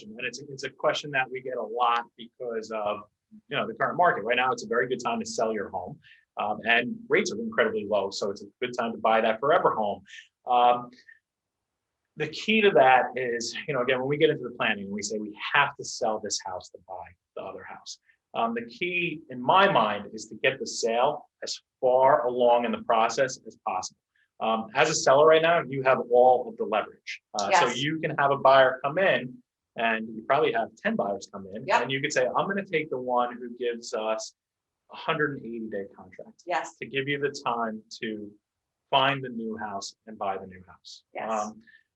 And it's a question that we get a lot because of the current market. Right now, it's a very good time to sell your home, and rates are incredibly low, so it's a good time to buy that forever home. The key to that is, again, when we get into the planning, we say we have to sell this house to buy the other house. The key, in my mind, is to get the sale as far along in the process as possible. As a seller right now, you have all of the leverage. So you can have a buyer come in, and you probably have 10 buyers come in, and you could say, I'm going to take the one who gives us a 180-day contract to give you the time to find the new house and buy the new house.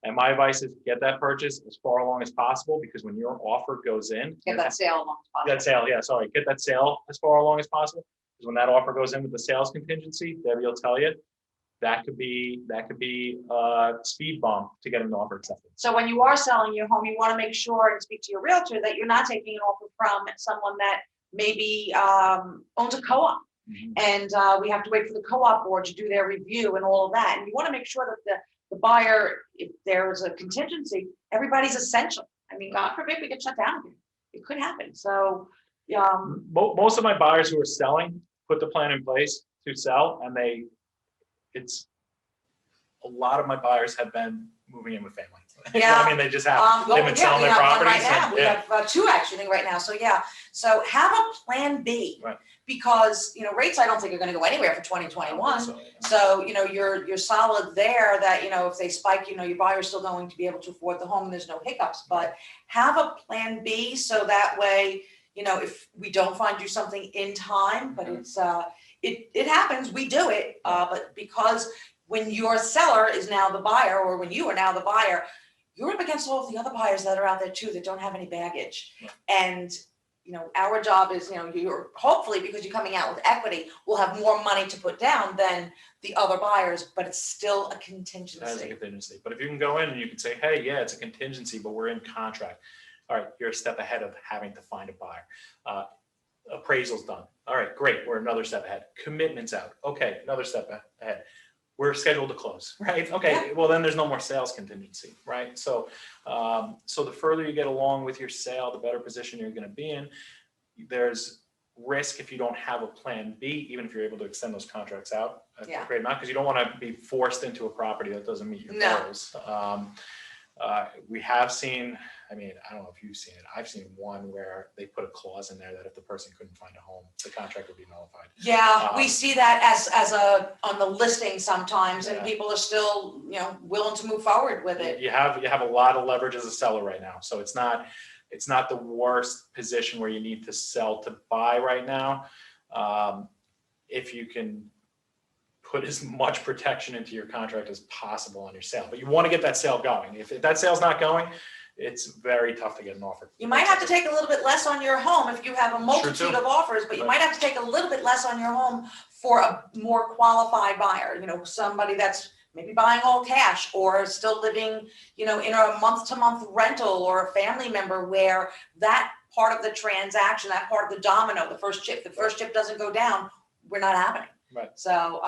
And my advice is get that purchase as far along as possible, because when your offer goes in, get that sale along as possible. Get that sale as far along as possible, because when that offer goes in with the sales contingency, Debbie will tell you, that could be a speed bump to get an offer accepted. So when you are selling your home, you want to make sure and speak to your realtor that you're not taking an offer from someone that maybe owns a co-op. And we have to wait for the co-op board to do their review and all of that. And you want to make sure that the buyer, if there's a contingency, everybody's essential. I mean, God forbid we get shut down again. It could happen. So most of my buyers who are selling put the plan in place to sell, and a lot of my buyers have been moving in with family. I mean, they just have. They've been selling their properties. Right now. We have two actually right now. So so have a plan B, because rates I don't think are going to go anywhere for 2021. So you're solid there. That if they spike, your buyer's still going to be able to afford the home, and there's no hiccups. But have a plan B, so that way if we don't find you something in time, but it happens, we do it, but because when your seller is now the buyer, or when you are now the buyer, you're up against all of the other buyers that are out there too that don't have any baggage. And our job is, you're hopefully, because you're coming out with equity, will have more money to put down than the other buyers, but it's still a contingency. That is a contingency. But if you can go in and you can say, hey, yeah, it's a contingency, but we're in contract. All right, you're a step ahead of having to find a buyer. Appraisal's done. All right, great. We're another step ahead. Commitment's out. Okay, another step ahead. We're scheduled to close, right? Okay, well then there's no more sales contingency, right? So, so the further you get along with your sale, the better position you're going to be in. There's risk if you don't have a plan B, even if you're able to extend those contracts out a great amount, because you don't want to be forced into a property that doesn't meet your goals. We have seen, I mean, I don't know if you've seen it. I've seen one where they put a clause in there that if the person couldn't find a home, the contract would be nullified. We see that as on the listing sometimes, and people are still, willing to move forward with it. You have a lot of leverage as a seller right now, so it's not the worst position where you need to sell to buy right now. If you can put as much protection into your contract as possible on your sale, but you want to get that sale going. If that sale's not going, it's very tough to get an offer. You might have to take a little bit less on your home if you have a multitude of offers, but you might have to take a little bit less on your home for a more qualified buyer. Somebody that's maybe buying all cash, or still living, in a month-to-month rental, or a family member where that part of the transaction, that part of the domino, the first chip doesn't go down, we're not happening. Right. So,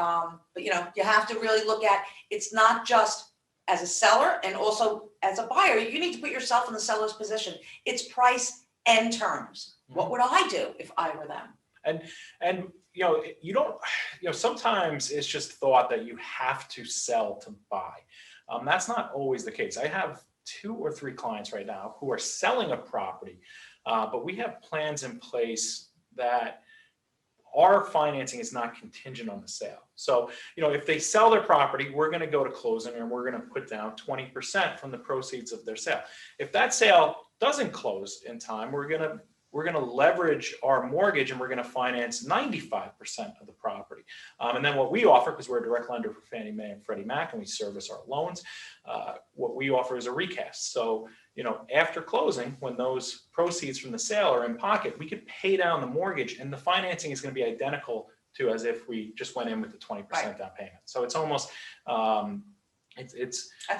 but you have to really look at, it's not just as a seller and also as a buyer, you need to put yourself in the seller's position. It's price and terms. What would I do if I were them? And you don't, sometimes it's just thought that you have to sell to buy. That's not always the case. I have 2 or 3 clients right now who are selling a property, but we have plans in place that our financing is not contingent on the sale. So, if they sell their property, we're going to go to closing and we're going to put down 20% from the proceeds of their sale. If that sale doesn't close in time, we're going to leverage our mortgage and we're going to finance 95% of the property. And then what we offer, because we're a direct lender for Fannie Mae and Freddie Mac, and we service our loans, what we offer is a recast. So, after closing, when those proceeds from the sale are in pocket, we could pay down the mortgage, and the financing is going to be identical to as if we just went in with the 20% down payment. So it's almost, that's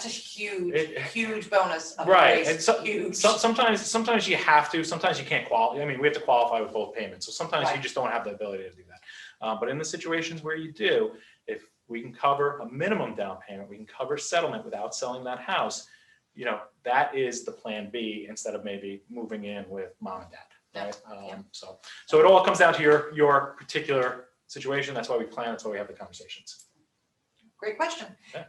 a huge bonus. Right. And sometimes you have to, sometimes you can't qualify. I mean, we have to qualify with both payments. So sometimes you just don't have the ability to do that. But in the situations where you do, if we can cover a minimum down payment, we can cover settlement without selling that house, you know, that is the plan B instead of maybe moving in with mom and dad, right? Yeah. So it all comes down to your particular situation. That's why we plan. That's why we have the conversations. Great question. Okay.